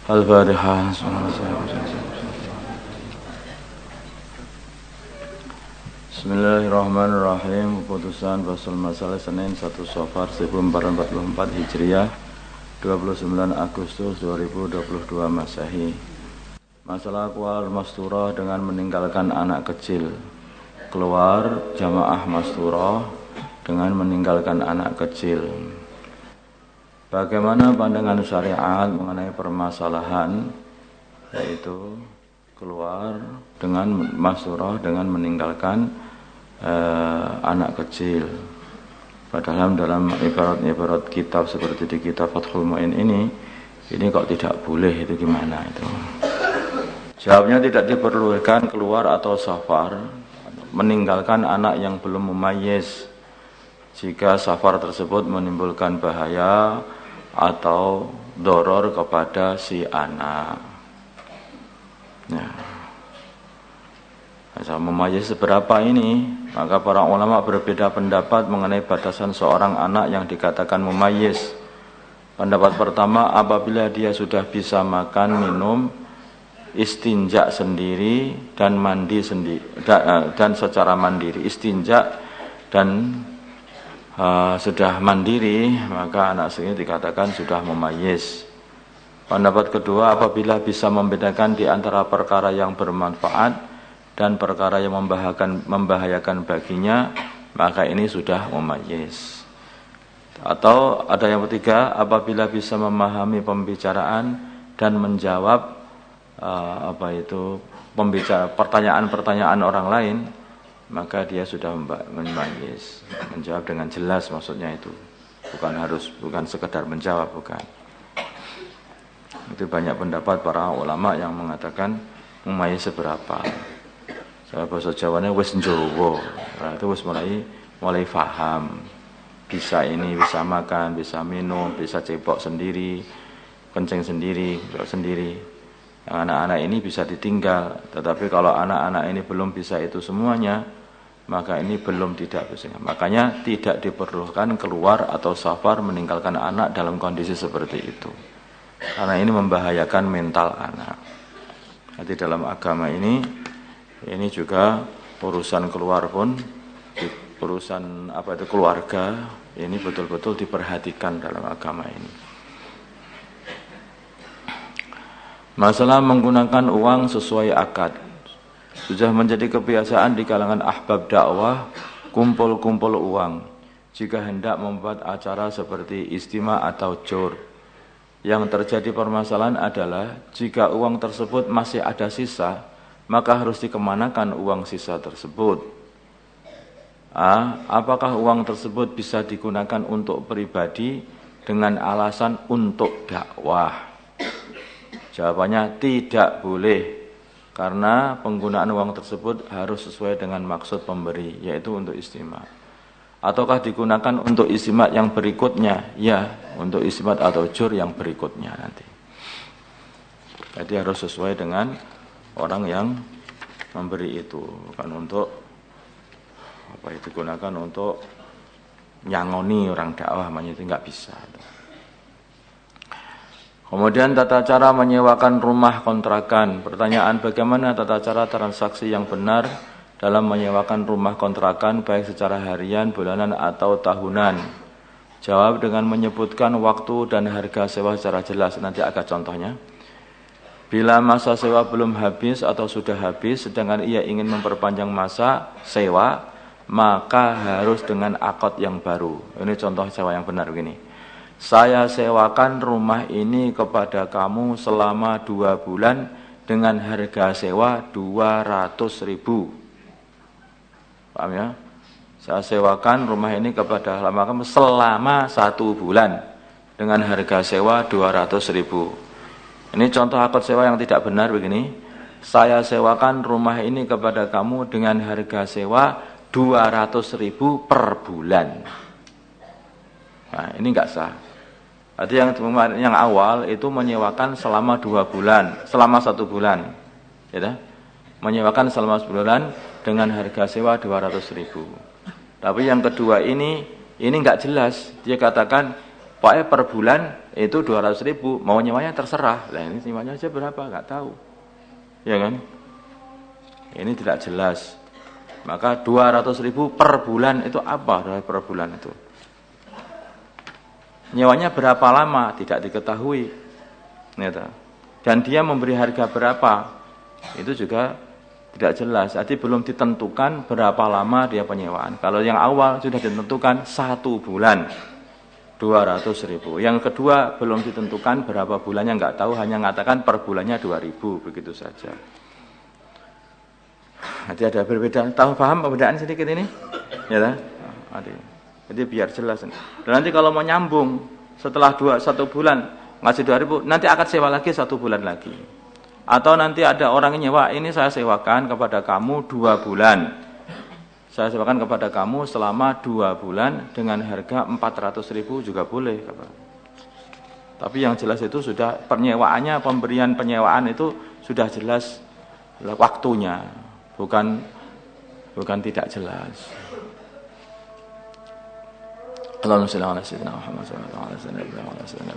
Al-Fatihah. Bismillahirrahmanirrahim. Keputusan Fasal Masalah Senin 1 Safar 1444 Hijriah 29 Agustus 2022 Masehi. Masalah aqwal masturah dengan meninggalkan anak kecil. Keluar jamaah masturah dengan meninggalkan anak kecil. Bagaimana pandangan syariat mengenai permasalahan yaitu keluar dengan masturah dengan meninggalkan anak kecil? Padahal dalam ibarat-ibarat kitab seperti di kitab Fathul Mu'in ini kok tidak boleh, itu gimana itu? Jawabnya tidak diperlukan keluar atau safar meninggalkan anak yang belum mumayyiz jika safar tersebut menimbulkan bahaya atau doror kepada si anak. Ya. Mumayyiz seberapa ini? Maka para ulama berbeda pendapat mengenai batasan seorang anak yang dikatakan mumayyiz. Pendapat pertama, apabila dia sudah bisa makan, minum, istinja sendiri dan mandi sendiri dan secara mandiri, istinja dan sudah mandiri, maka anak ini dikatakan sudah mumayyiz. Pendapat kedua, apabila bisa membedakan di antara perkara yang bermanfaat dan perkara yang membahayakan baginya, maka ini sudah mumayyiz. Atau ada yang ketiga, apabila bisa memahami pembicaraan dan menjawab pertanyaan-pertanyaan orang lain, maka dia sudah mumayyiz. Menjawab dengan jelas maksudnya itu. Bukan sekedar menjawab, bukan. Itu banyak pendapat para ulama yang mengatakan mumayyiz seberapa. Saya bahasa Jawanya wis njowo. Nah, itu wis mulai faham. Bisa ini, bisa makan, bisa minum, bisa cepok sendiri, kencing sendiri, sendiri. Anak-anak ini bisa ditinggal, tetapi kalau anak-anak ini belum bisa itu semuanya, maka ini belum tidak bisa. Makanya tidak diperlukan keluar atau safar meninggalkan anak dalam kondisi seperti itu. Karena ini membahayakan mental anak. Jadi dalam agama ini juga urusan keluar pun, urusan keluarga, ini betul-betul diperhatikan dalam agama ini. Masalah menggunakan uang sesuai akad. Sudah menjadi kebiasaan di kalangan ahbab dakwah kumpul-kumpul uang jika hendak membuat acara seperti istima atau jur. Yang terjadi permasalahan adalah jika uang tersebut masih ada sisa, maka harus dikemanakan uang sisa tersebut? Apakah uang tersebut bisa digunakan untuk pribadi dengan alasan untuk dakwah? Jawabannya tidak boleh, karena penggunaan uang tersebut harus sesuai dengan maksud pemberi, yaitu untuk istimat. Ataukah digunakan untuk istimat yang berikutnya? Ya, untuk istimat atau jur yang berikutnya nanti. Jadi harus sesuai dengan orang yang memberi itu, bukan untuk digunakan untuk nyangoni orang dakwah, itu nggak bisa. Kemudian tata cara menyewakan rumah kontrakan. Pertanyaan, bagaimana tata cara transaksi yang benar dalam menyewakan rumah kontrakan baik secara harian, bulanan atau tahunan? Jawab dengan menyebutkan waktu dan harga sewa secara jelas. Nanti agak contohnya. Bila masa sewa belum habis atau sudah habis, sedangkan ia ingin memperpanjang masa sewa, maka harus dengan akad yang baru. Ini contoh sewa yang benar begini. Saya sewakan rumah ini kepada kamu selama 2 bulan dengan harga sewa 200.000. Paham ya? Saya sewakan rumah ini kepada kamu selama 1 bulan dengan harga sewa 200.000. Ini contoh akad sewa yang tidak benar begini. Saya sewakan rumah ini kepada kamu dengan harga sewa 200.000 per bulan. Nah, ini enggak sah. Berarti yang awal itu menyewakan selama 2 bulan, selama 1 bulan. Ya, menyewakan selama 1 bulan dengan harga sewa 200.000. Tapi yang kedua ini enggak jelas. Dia katakan Pokoknya per bulan itu 200.000, mau nyewanya terserah. Lah ini nyewanya aja berapa nggak tahu. Ya kan? Ini tidak jelas. Maka 200.000 per bulan itu apa per bulan itu? Nyewanya berapa lama? Tidak diketahui. Dan dia memberi harga berapa? Itu juga tidak jelas. Jadi belum ditentukan berapa lama dia penyewaan. Kalau yang awal sudah ditentukan 1 bulan 200.000. Yang kedua belum ditentukan berapa bulannya, nggak tahu, hanya mengatakan per bulannya 2.000, begitu saja. Nanti ada berbeda. Tahu paham perbedaan sedikit ini? Ya kan? Jadi biar jelas. Dan nanti kalau mau nyambung setelah 1 bulan ngasih 2.000, nanti akan sewa lagi 1 bulan lagi. Atau nanti ada orang nyewa, ini saya sewakan kepada kamu 2 bulan. Saya sewakan kepada kamu selama 2 bulan dengan harga 400.000 juga boleh. Tapi yang jelas itu sudah penyewaannya, pemberian penyewaan itu sudah jelas waktunya, bukan tidak jelas. Allahumma shalli ala sayyidina Muhammad wa ala sayyidina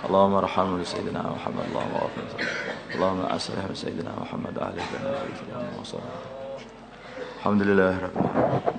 Allahumma arhamna sayyidina Muhammad Allahumma aslih sayyidina Muhammad alaihi wa sallam. Alhamdulillah rabbil alamin.